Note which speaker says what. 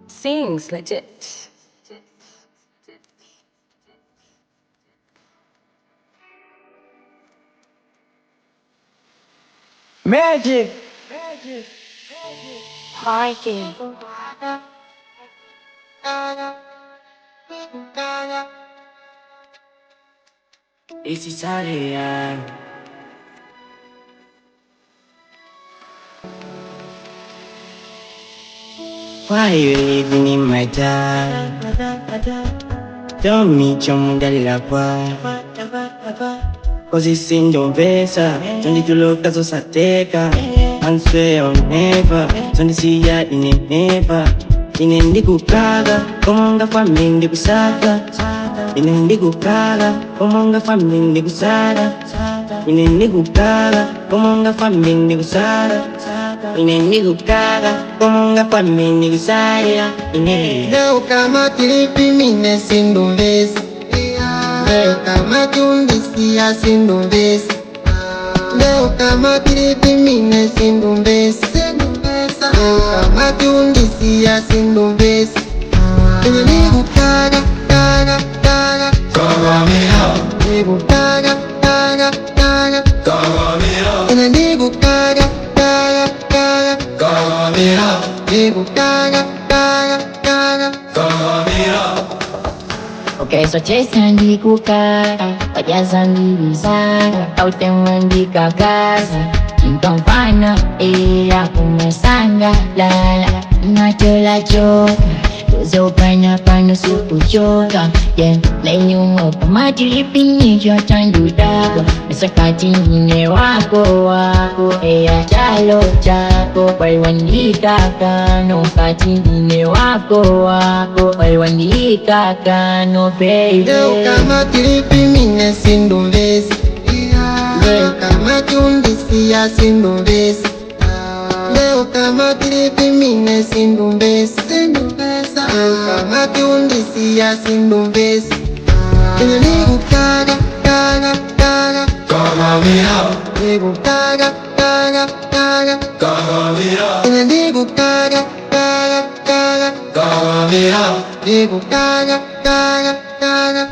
Speaker 1: Sings legit.
Speaker 2: Magic!
Speaker 1: Party.
Speaker 2: It's Italian. Why you living in my time? Tell me ciò della qua. Così sin dovesa, sono di lo caso sa teca. Anse o neva, sono di sia in neva. Inendi kukaga, komonga famindi kusaka. Inendi kukaga, komonga famindi kusara. Inendi kukaga, komonga famindi kusara. Inendi kukaga, komonga famindi kusara. Inendi.
Speaker 3: Leo kama kilipi mine sindumvesi, leo kama kiundisia sindumvesi, leo kama kilipi mine sindumvesi, leo kama kiundisia sindumvesi. Kwenye ligu kaga, kaga, kaga, ligu kaga, kaga, kaga, kwenye ligu kaga, kaga, kaga, ligu kaga, kaga, kaga.
Speaker 4: Okay, so Jason di kuka, pajasan di bisa, kau teman di kagasa. Cintong pana, aku mesangga, lala, ngacela joka. Tuzo banyak panu suku joka, yeah. Lenyo mo pamati ipini jota ndudago. Mesakati nine wako, chalo chako. Waiwandika kano, kati nine wako, waiwandika kano, baby.
Speaker 3: Leo kama kilipi mine sindumvesi, leo kama kiundisia sindumvesi, leo kama kilipi mine sindumvesi, leo kama kiundisia sindumvesi. Kwenye ligu kaga, kaga, kaga, ligu kaga, kaga, kaga, kwenye ligu kaga, kaga, kaga, ligu kaga, kaga, kaga.